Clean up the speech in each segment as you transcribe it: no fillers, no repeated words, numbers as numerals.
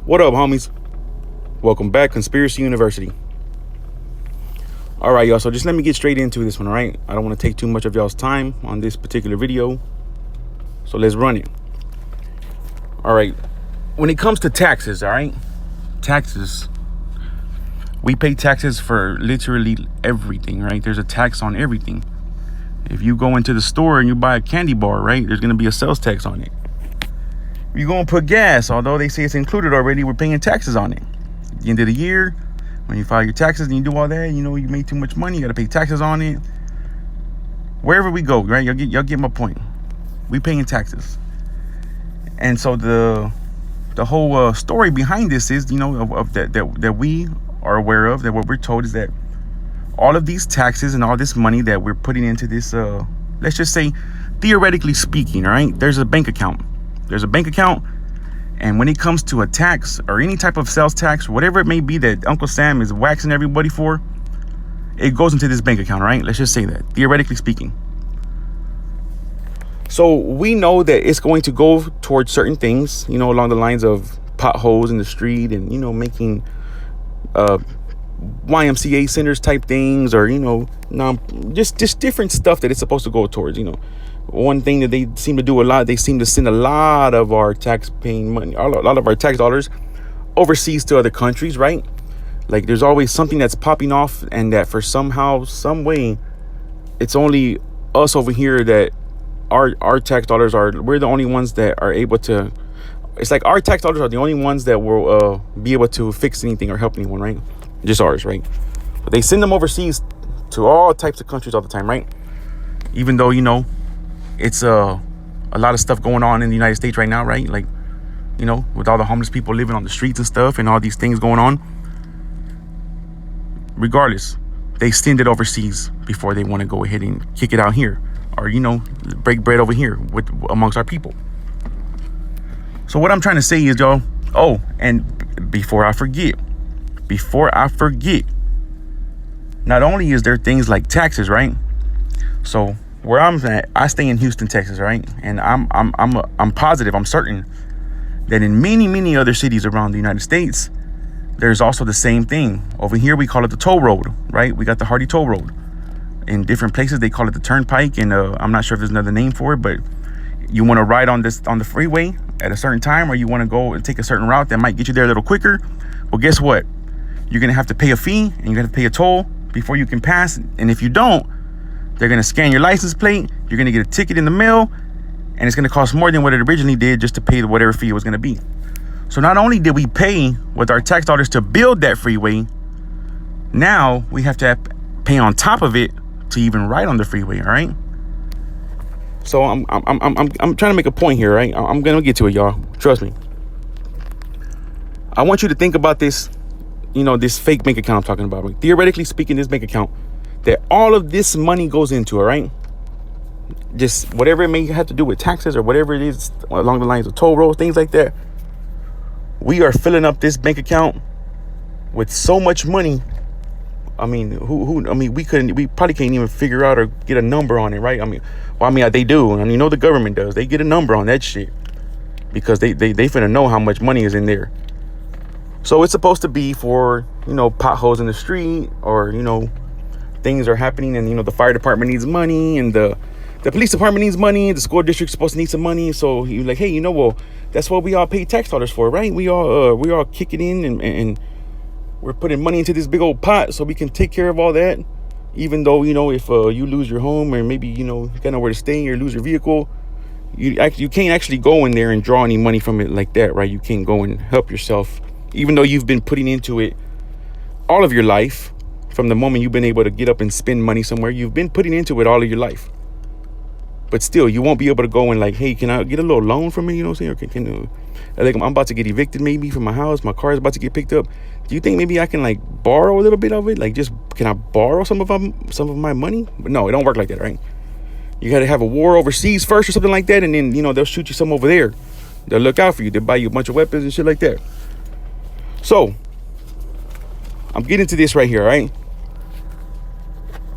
What up, homies? Welcome back, Conspiracy University. All right, y'all. So just let me get straight into this one, all right? I don't want to take too much of y'all's time on this particular video. So let's run it. All right. When it comes to taxes, all right? Taxes. We pay taxes for literally everything, right? There's a tax on everything. If you go into the store and you buy a candy bar, right, there's going to be a sales tax on it. You're going to put gas, although they say it's included already, we're paying taxes on it. At the end of the year, when you file your taxes and you do all that, you know, you made too much money, you got to pay taxes on it. Wherever we go, right, y'all get my point. We paying taxes. And so the whole story behind this is, you know, of that we are aware of, that what we're told is that all of these taxes and all this money that we're putting into this, let's just say, theoretically speaking, all right, there's a bank account. There's a bank account, and when it comes to a tax or any type of sales tax, whatever it may be that Uncle Sam is waxing everybody for, it goes into this bank account, right? Let's just say that, theoretically speaking. So we know that it's going to go towards certain things, you know, along the lines of potholes in the street and, you know, making YMCA centers type things, or, you know, just different stuff that it's supposed to go towards, you know. One thing that they seem to do a lot, they seem to send a lot of our tax-paying money, a lot of our tax dollars overseas to other countries, right? Like, there's always something that's popping off, and that for somehow, some way, it's only us over here that our tax dollars we're the only ones that are able to, it's like our tax dollars are the only ones that will be able to fix anything or help anyone, right? Just ours, right? But they send them overseas to all types of countries all the time, right? Even though, you know, it's a lot of stuff going on in the United States right now, right? Like, you know, with all the homeless people living on the streets and stuff and all these things going on. Regardless, they send it overseas before they want to go ahead and kick it out here, or, you know, break bread over here amongst our people. So what I'm trying to say is, y'all, and before I forget, not only is there things like taxes, right? So where I'm at, I stay in Houston, Texas, right? And I'm positive, I'm certain that in many other cities around the United States, there's also the same thing. Over here, we call it the toll road, right? We got the Hardy Toll Road. In different places, they call it the Turnpike, and I'm not sure if there's another name for it, but you want to ride on the freeway at a certain time, or you want to go and take a certain route that might get you there a little quicker. Well, guess what? You're gonna have to pay a fee, and you're gonna have to pay a toll before you can pass. And if you don't, they're going to scan your license plate. You're going to get a ticket in the mail, and it's going to cost more than what it originally did just to pay whatever fee it was going to be. So not only did we pay with our tax dollars to build that freeway, now we have to pay on top of it to even ride on the freeway, all right? So I'm trying to make a point here, right? I'm going to get to it, y'all. Trust me. I want you to think about this, you know, this fake bank account I'm talking about. Right? Theoretically speaking, this bank account that all of this money goes into, all right? Just whatever it may have to do with taxes or whatever it is along the lines of toll roads, things like that. We are filling up this bank account with so much money. I mean, we probably can't even figure out or get a number on it, right? They do. And you know, the government does. They get a number on that shit because they finna know how much money is in there. So it's supposed to be for, you know, potholes in the street, or, you know, things are happening, and, you know, the fire department needs money, and the police department needs money, the school district's supposed to need some money. So you're like, hey, you know, well, that's what we all pay tax dollars for, right? We all kick it in, and we're putting money into this big old pot so we can take care of all that. Even though, you know, if you lose your home, or maybe, you know, you got nowhere to stay, or lose your vehicle, you can't actually go in there and draw any money from it like that, right? You can't go and help yourself, even though you've been putting into it all of your life. From the moment you've been able to get up and spend money somewhere, you've been putting into it all of your life. But still, you won't be able to go and like, hey, can I get a little loan from me? You know what I'm saying? Or like, I'm about to get evicted maybe from my house. My car is about to get picked up. Do you think maybe I can like borrow a little bit of it? Like, just, can I borrow some of my money? But no, it don't work like that, right? You got to have a war overseas first or something like that. And then, you know, they'll shoot you some over there. They'll look out for you. They'll buy you a bunch of weapons and shit like that. So I'm getting to this right here, right?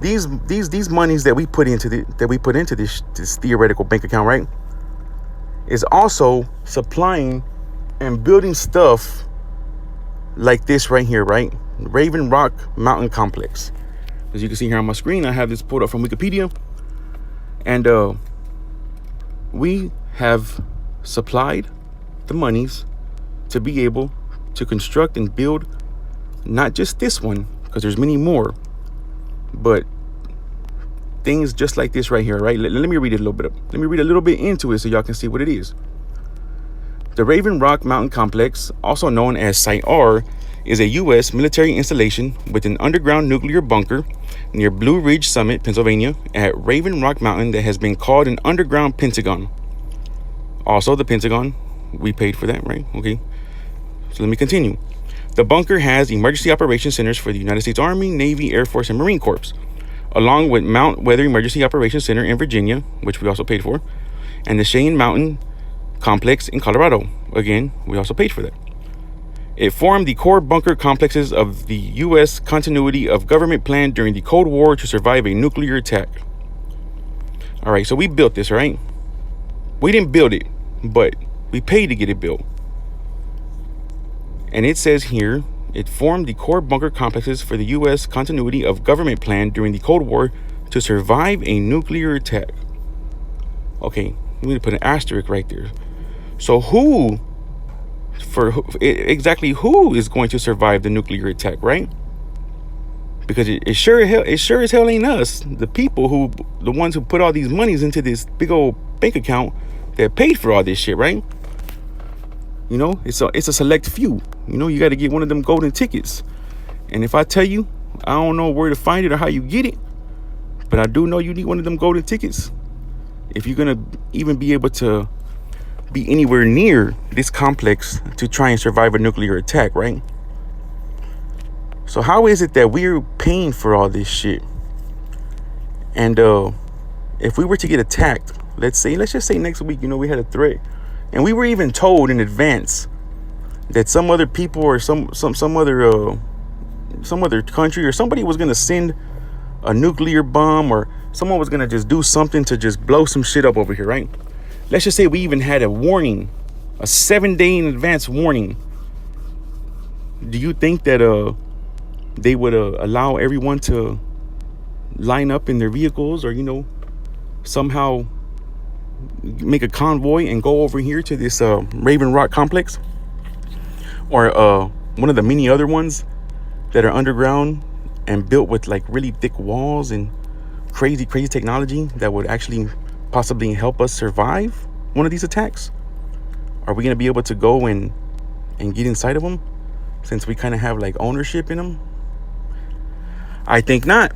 These monies that we put into this theoretical bank account, right, is also supplying and building stuff like this right here, right? Raven Rock Mountain Complex. As you can see here on my screen, I have this pulled up from Wikipedia. And we have supplied the monies to be able to construct and build not just this one, because there's many more, but things just like this right here, right? Let me read it a little bit. Let me read a little bit into it so y'all can see what it is. The Raven Rock Mountain Complex, also known as Site R, is a U.S. military installation with an underground nuclear bunker near Blue Ridge Summit, Pennsylvania, at Raven Rock Mountain that has been called an underground Pentagon. Also, the Pentagon, we paid for that, right? Okay. So let me continue. The bunker has emergency operations centers for the United States Army, Navy, Air Force, and Marine Corps, along with Mount Weather Emergency Operations Center in Virginia, which we also paid for, and the Cheyenne Mountain Complex in Colorado. Again, we also paid for that. It formed the core bunker complexes of the U.S. continuity of government plan during the Cold War to survive a nuclear attack. All right, so we built this, right? We didn't build it, but we paid to get it built. And it says here, it formed the core bunker complexes for the U.S. continuity of government plan during the Cold War to survive a nuclear attack. Okay, we need to put an asterisk right there. So exactly who is going to survive the nuclear attack, right? Because it sure as hell ain't us, the people the ones who put all these monies into this big old bank account that paid for all this shit, right? You know, it's a select few. You know, you got to get one of them golden tickets. And if I tell you, I don't know where to find it or how you get it, but I do know you need one of them golden tickets if you're gonna even be able to be anywhere near this complex to try and survive a nuclear attack, right? So how is it that we're paying for all this shit? And if we were to get attacked, let's just say next week, you know, we had a threat, and we were even told in advance that some other people or some other country or somebody was gonna send a nuclear bomb, or someone was gonna just do something to just blow some shit up over here, right? Let's just say we even had a warning, a 7-day in advance warning. Do you think that they would allow everyone to line up in their vehicles, or, you know, somehow make a convoy and go over here to this Raven Rock complex, or one of the many other ones that are underground and built with like really thick walls and crazy technology that would actually possibly help us survive one of these attacks? Are we going to be able to go and get inside of them, since we kind of have like ownership in them? I think not.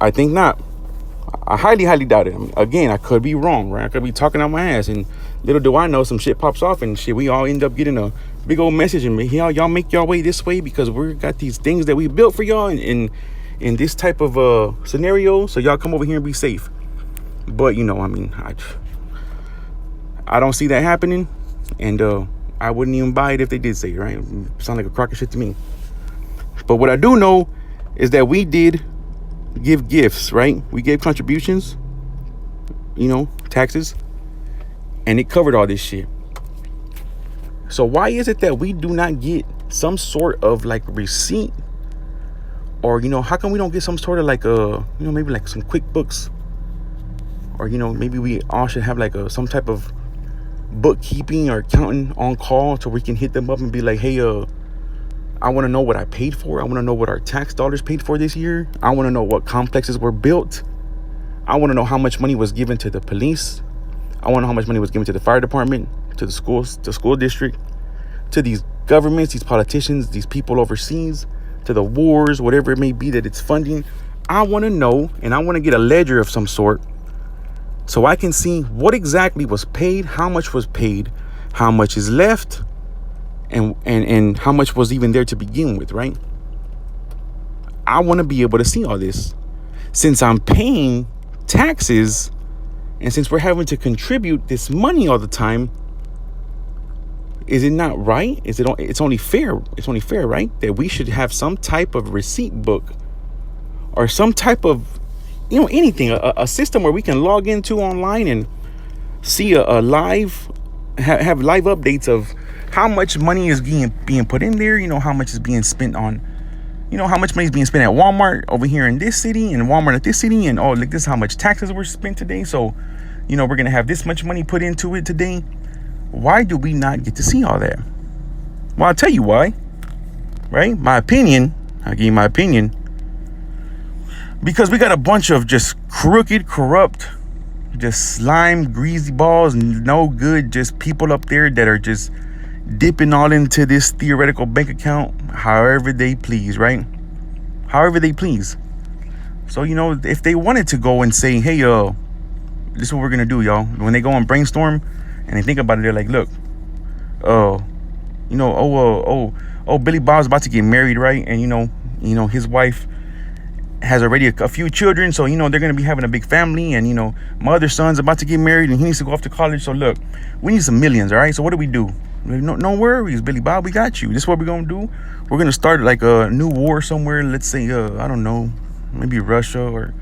I highly doubt it. I mean, again, I could be wrong, right? I could be talking out my ass, and little do I know, some shit pops off and shit, we all end up getting a big old message, and y'all make y'all way this way because we got these things that we built for y'all in this type of scenario, so y'all come over here and be safe. But, you know, I mean, I don't see that happening, and I wouldn't even buy it if they did say it, right? It sound like a crock of shit to me. But what I do know is that we did give gifts, right? We gave contributions, you know, taxes, and it covered all this shit. So why is it that we do not get some sort of like receipt, or, you know, how come we don't get some sort of like you know, maybe like some QuickBooks, or, you know, maybe we all should have like some type of bookkeeping or accountant on call, so we can hit them up and be like, hey, I want to know what I paid for. I want to know what our tax dollars paid for this year. I want to know what complexes were built. I want to know how much money was given to the police. I want to know how much money was given to the fire department, to the schools, to school district, to these governments, these politicians, these people overseas, to the wars, whatever it may be that it's funding. I want to know, and I want to get a ledger of some sort, so I can see what exactly was paid, how much was paid, how much is left, and how much was even there to begin with, right? I want to be able to see all this. Since I'm paying taxes, and since we're having to contribute this money all the time, is it not right? It's only fair, right? That we should have some type of receipt book, or some type of, you know, anything, a system where we can log into online and see a live, have live updates of how much money is being put in there, how much is being spent on, how much money is being spent at Walmart over here in this city and Walmart at this city, and oh, look, this is how much taxes were spent today, so we're gonna have this much money put into it today. Why do we not get to see all that? Well, I'll tell you why, right? I'll give you my opinion. Because we got a bunch of just crooked, corrupt, just slime, greasy balls, no good, just people up there that are just dipping all into this theoretical bank account however they please, right? However they please. So, if they wanted to go and say, hey, this is what we're going to do, y'all. When they go and brainstorm and they think about it, they're like, look, Billy Bob's about to get married, right? And, his wife has already a few children, so they're going to be having a big family, and my other son's about to get married and he needs to go off to college, so look, we need some millions, all right? So what do we do? No worries, Billy Bob, we got you. This is what we're going to do. We're going to start like a new war somewhere. Let's say I don't know, maybe Russia, or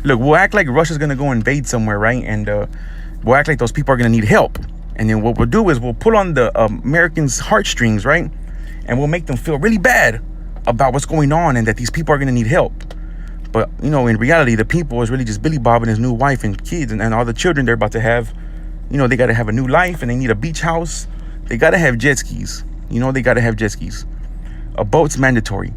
look, we'll act like Russia's going to go invade somewhere, right? And we'll act like those people are going to need help, and then what we'll do is we'll pull on the Americans' heartstrings, right? And we'll make them feel really bad about what's going on and that these people are going to need help. But, in reality, the people is really just Billy Bob and his new wife and kids and all the children they're about to have. They got to have a new life, and they need a beach house. They got to have jet skis. They got to have jet skis. A boat's mandatory.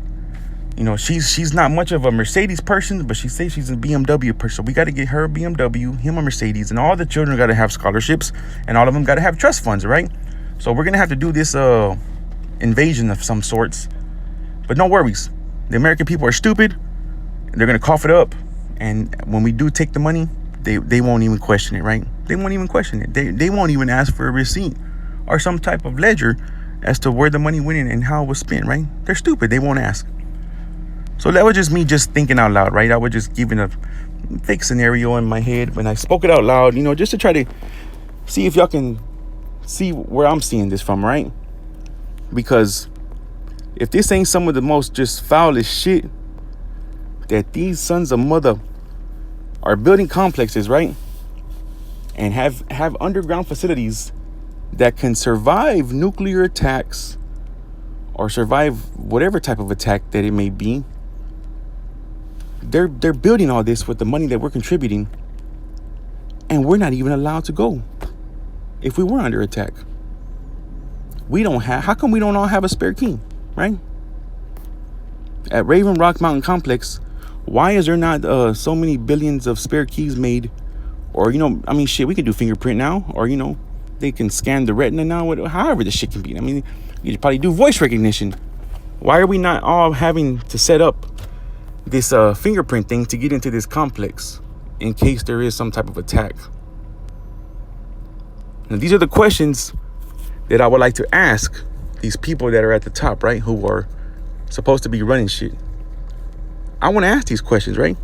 She's not much of a Mercedes person, but she says she's a BMW person. So we got to get her a BMW, him a Mercedes, and all the children got to have scholarships, and all of them got to have trust funds, right? So we're going to have to do this invasion of some sorts. But no worries. The American people are stupid. They're going to cough it up. And when we do take the money, they won't even question it, right? They won't even question it. They won't even ask for a receipt or some type of ledger as to where the money went in and how it was spent, right? They're stupid. They won't ask. So that was just me just thinking out loud, right? I was just giving a fake scenario in my head when I spoke it out loud, just to try to see if y'all can see where I'm seeing this from, right? Because if this ain't some of the most just foulest shit that these sons of mother are building complexes, right? And have underground facilities that can survive nuclear attacks or survive whatever type of attack that it may be. They're building all this with the money that we're contributing, and we're not even allowed to go if we were under attack. How come we don't all have a spare key, right? At Raven Rock Mountain Complex, why is there not so many billions of spare keys made? Or, we can do fingerprint now, or, they can scan the retina now, however the shit can be. You could probably do voice recognition. Why are we not all having to set up this fingerprint thing to get into this complex in case there is some type of attack? Now, these are the questions that I would like to ask these people that are at the top, right? Who are supposed to be running shit. I want to ask these questions, right?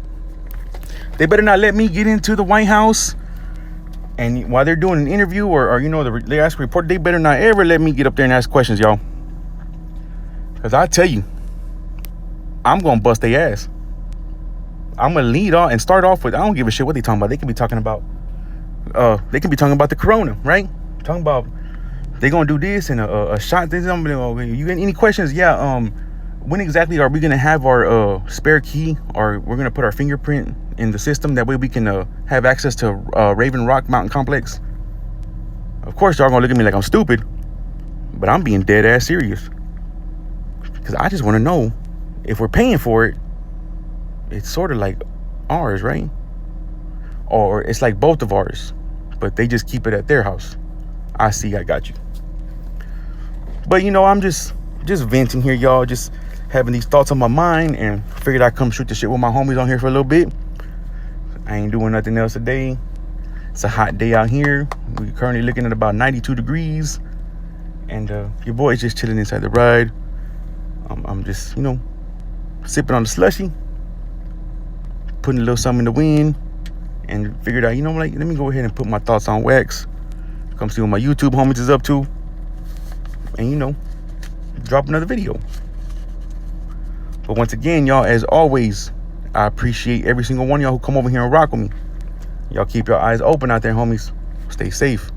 They better not let me get into the White House, and while they're doing an interview or they ask a reporter, they better not ever let me get up there and ask questions, y'all. Because I tell you, I'm going to bust their ass. I'm going to lead off and start off with, I don't give a shit what they talking about. They can be talking about the corona, right? Talking about they going to do this and a shot. You got any questions? Yeah. When exactly are we going to have our spare key, or we're going to put our fingerprint in the system? That way we can have access to Raven Rock Mountain Complex. Of course, y'all going to look at me like I'm stupid, but I'm being dead ass serious. Because I just want to know, if we're paying for it, it's sort of like ours, right? Or it's like both of ours, but they just keep it at their house. I see, I got you. But I'm just venting here, y'all. Just having these thoughts on my mind, and figured I'd come shoot the shit with my homies on here for a little bit. I ain't doing nothing else today. It's a hot day out here. We're currently looking at about 92 degrees. And your boy's just chilling inside the ride. I'm just, sipping on the slushy, putting a little something in the wind, and figured out, let me go ahead and put my thoughts on wax. Come see what my YouTube homies is up to. And, drop another video. But once again, y'all, as always, I appreciate every single one of y'all who come over here and rock with me. Y'all keep your eyes open out there, homies. Stay safe.